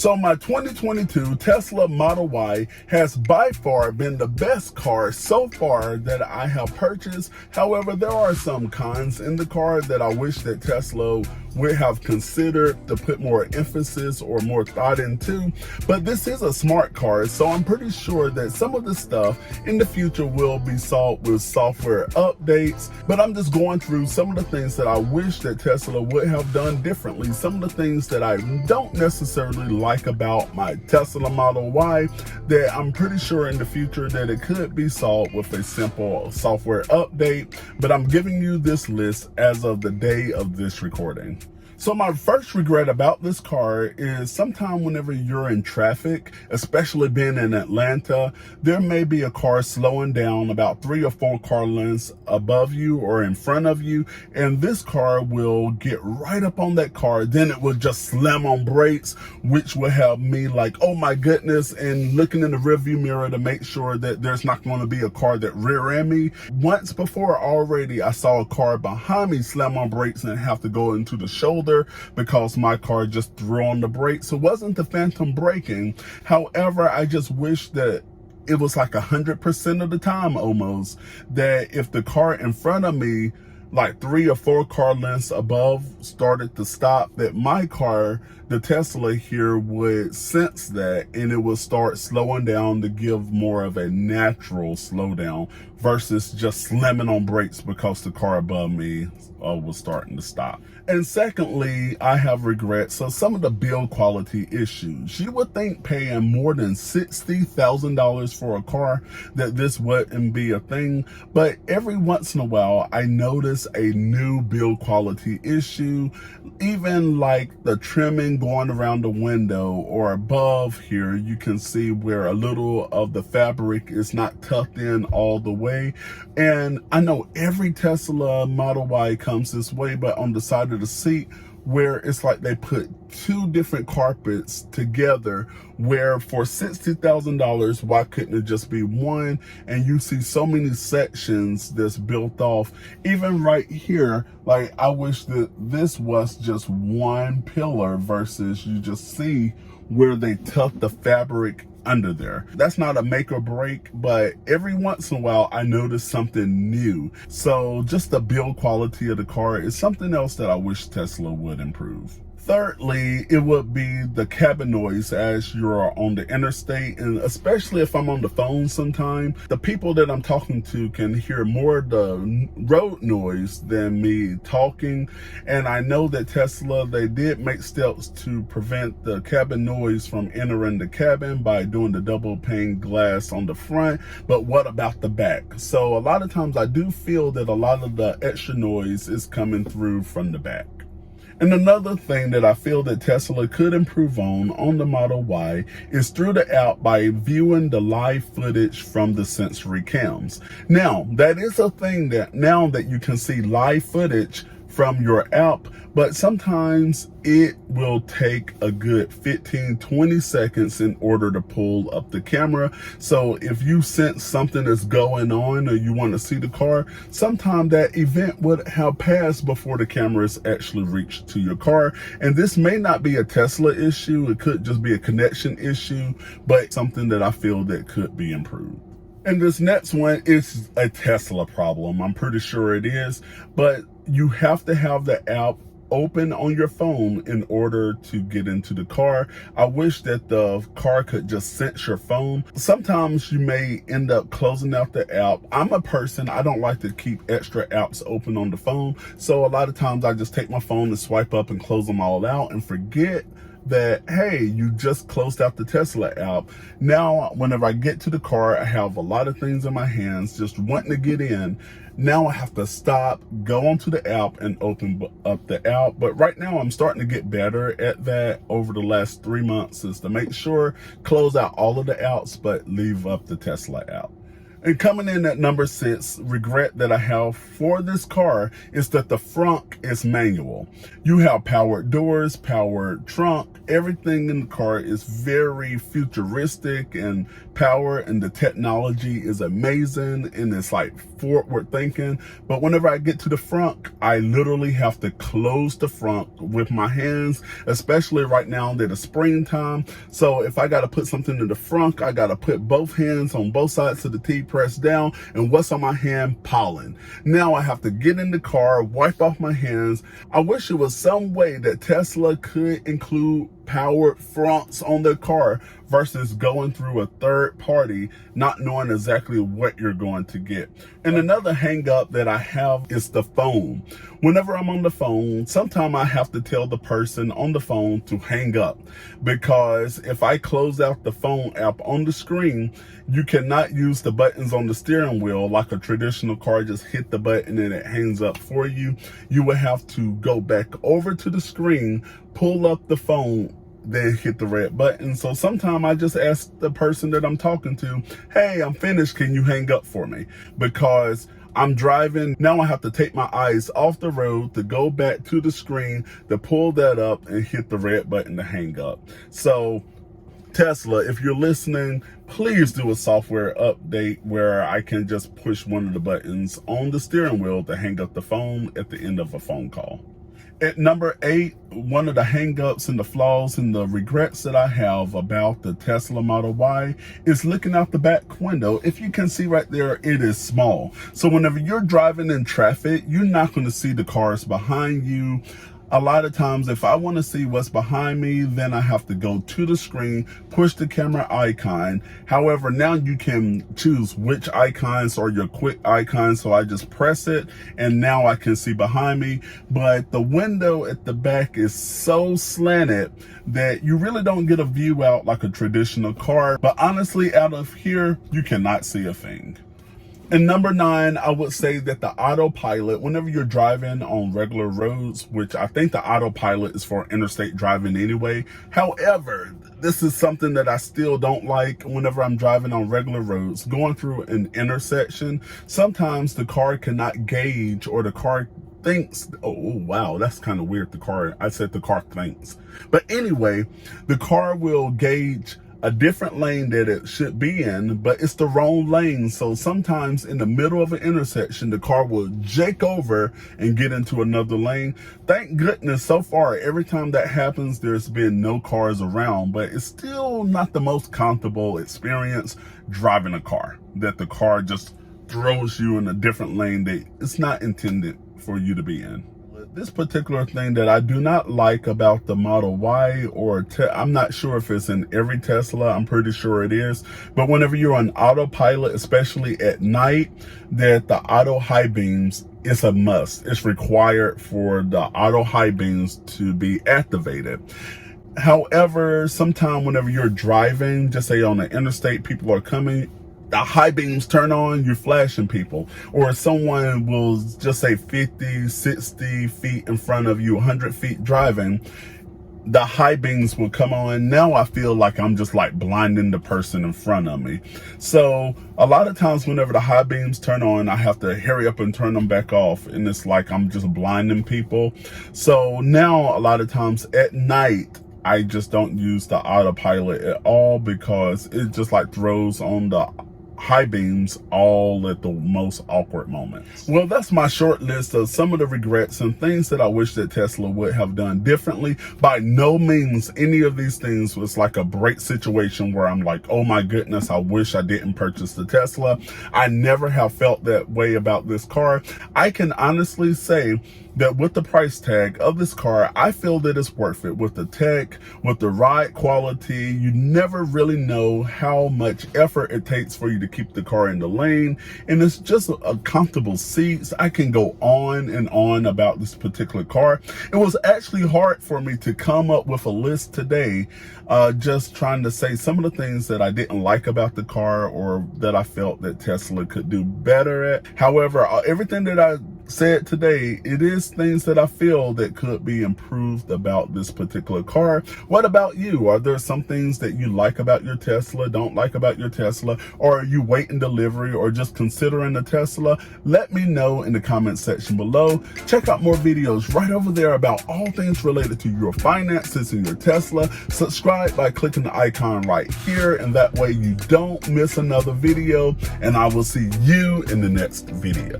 So my 2022 Tesla Model Y has by far been the best car so far that I have purchased. However, there are some cons in the car that I wish that Tesla would have considered to put more emphasis or more thought into. But this is a smart car, so I'm pretty sure that some of the stuff in the future will be solved with software updates. But I'm just going through some of the things that I wish that Tesla would have done differently, some of the things that I don't necessarily like about my Tesla Model Y that I'm pretty sure in the future that it could be solved with a simple software update. But I'm giving you this list as of the day of this recording. So my first regret about this car is sometime whenever you're in traffic, especially being in Atlanta, there may be a car slowing down about 3 or 4 car lengths above you or in front of you, and this car will get right up on that car. Then it will just slam on brakes, which will have me like, oh my goodness, and looking in the rearview mirror to make sure that there's not going to be a car that rear-end me. Once before already, I saw a car behind me slam on brakes and have to go into the shoulder because my car just threw on the brakes. It wasn't the phantom braking. However, I just wish that it was like 100% of the time almost that if the car in front of me, like 3 or 4 car lengths above, started to stop, that my car, the Tesla here, would sense that and it would start slowing down to give more of a natural slowdown versus just slamming on brakes because the car above me was starting to stop. And secondly, I have regrets. So some of the build quality issues. You would think paying more than $60,000 for a car that this wouldn't be a thing. But every once in a while, I notice a new build quality issue. Even like the trimming going around the window or above here, you can see where a little of the fabric is not tucked in all the way. And I know every Tesla Model Y comes this way, but on the side of the seat where it's like they put 2 different carpets together, where for $60,000, why couldn't it just be one? And you see so many sections that's built off. Even right here, like I wish that this was just one pillar versus you just see where they tuck the fabric under there. That's not a make or break, but every once in a while I notice something new. So just the build quality of the car is something else that I wish Tesla would improve. Thirdly, it would be the cabin noise as you're on the interstate, and especially if I'm on the phone sometime, the people that I'm talking to can hear more of the road noise than me talking. And I know that Tesla, they did make steps to prevent the cabin noise from entering the cabin by doing the double pane glass on the front, but what about the back? So a lot of times I do feel that a lot of the extra noise is coming through from the back. And another thing that I feel that Tesla could improve on the Model Y is through the app by viewing the live footage from the sensory cams. Now, that is a thing that now that you can see live footage from your app, but sometimes it will take a good 15-20 seconds in order to pull up the camera. So if you sense something is going on or you want to see the car, sometimes that event would have passed before the cameras actually reached to your car. And this may not be a Tesla issue, it could just be a connection issue, but something that I feel that could be improved. And this next one is a Tesla problem. I'm pretty sure it is, but you have to have the app open on your phone in order to get into the car. I wish that the car could just sense your phone. Sometimes you may end up closing out the app. I'm a person, I don't like to keep extra apps open on the phone. So a lot of times I just take my phone and swipe up and close them all out and forget that, hey, you just closed out the Tesla app. Now, whenever I get to the car, I have a lot of things in my hands just wanting to get in. Now I have to stop, go onto the app and open up the app. But right now I'm starting to get better at that over the last 3 months, is to make sure, close out all of the apps, but leave up the Tesla app. And coming in at number 6, regret that I have for this car is that the front is manual. You have powered doors, powered trunk, everything in the car is very futuristic and power, and the technology is amazing and it's like forward thinking. But whenever I get to the front, I literally have to close the front with my hands, especially right now that it's springtime. So if I got to put something in the front, I got to put both hands on both sides of the T, press down, and what's on my hand? Pollen. Now I have to get in the car, wipe off my hands. I wish it was some way that Tesla could include powered fronts on their car versus going through a third party, not knowing exactly what you're going to get. And another hang up that I have is the phone. Whenever I'm on the phone, sometimes I have to tell the person on the phone to hang up, because if I close out the phone app on the screen, you cannot use the buttons on the steering wheel like a traditional car, just hit the button and it hangs up for you. You will have to go back over to the screen, pull up the phone, then hit the red button. So sometimes I just ask the person that I'm talking to, hey, I'm finished, can you hang up for me? Because I'm driving, now I have to take my eyes off the road to go back to the screen to pull that up and hit the red button to hang up. So Tesla, if you're listening, please do a software update where I can just push one of the buttons on the steering wheel to hang up the phone at the end of a phone call. At number 8, one of the hang-ups and the flaws and the regrets that I have about the Tesla Model Y is looking out the back window. If you can see right there, it is small. So whenever you're driving in traffic, you're not going to see the cars behind you. A lot of times, if I want to see what's behind me, then I have to go to the screen, push the camera icon. However, now you can choose which icons are your quick icons. So I just press it and now I can see behind me. But the window at the back is so slanted that you really don't get a view out like a traditional car. But honestly, out of here, you cannot see a thing. And number 9, I would say that the autopilot, whenever you're driving on regular roads, which I think the autopilot is for interstate driving anyway. However, this is something that I still don't like whenever I'm driving on regular roads. Going through an intersection, sometimes the car cannot gauge, or the car thinks, oh wow, that's kind of weird. I said the car thinks. But anyway, the car will gauge a different lane that it should be in, but it's the wrong lane. So sometimes in the middle of an intersection, the car will jake over and get into another lane. Thank goodness so far, every time that happens, there's been no cars around, but it's still not the most comfortable experience driving a car, that the car just throws you in a different lane that it's not intended for you to be in. This particular thing that I do not like about the Model Y, or I'm not sure if it's in every Tesla, I'm pretty sure it is, but whenever you're on autopilot, especially at night, that the auto high beams is a must. It's required for the auto high beams to be activated. However, sometime whenever you're driving, just say on the interstate, people are coming, the high beams turn on, you're flashing people, or someone will just say 50, 60 feet in front of you, 100 feet driving, the high beams will come on. Now I feel like I'm just like blinding the person in front of me. So a lot of times whenever the high beams turn on, I have to hurry up and turn them back off, and it's like I'm just blinding people. So now a lot of times at night, I just don't use the autopilot at all, because it just like throws on the high beams all at the most awkward moments. Well, that's my short list of some of the regrets and things that I wish that Tesla would have done differently. By no means any of these things was like a break situation where I'm like, oh my goodness, I wish I didn't purchase the Tesla. I never have felt that way about this car. I can honestly say that with the price tag of this car, I feel that it's worth it. With the tech, with the ride quality, you never really know how much effort it takes for you to keep the car in the lane. And it's just a comfortable seats. I can go on and on about this particular car. It was actually hard for me to come up with a list today, just trying to say some of the things that I didn't like about the car, or that I felt that Tesla could do better at. However, everything that I said today, it is things that I feel that could be improved about this particular car. What about you? Are there some things that you like about your Tesla, don't like about your Tesla, or are you waiting delivery or just considering a Tesla? Let me know in the comment section below. Check out more videos right over there about all things related to your finances and your Tesla. Subscribe by clicking the icon right here, and that way you don't miss another video, and I will see you in the next video.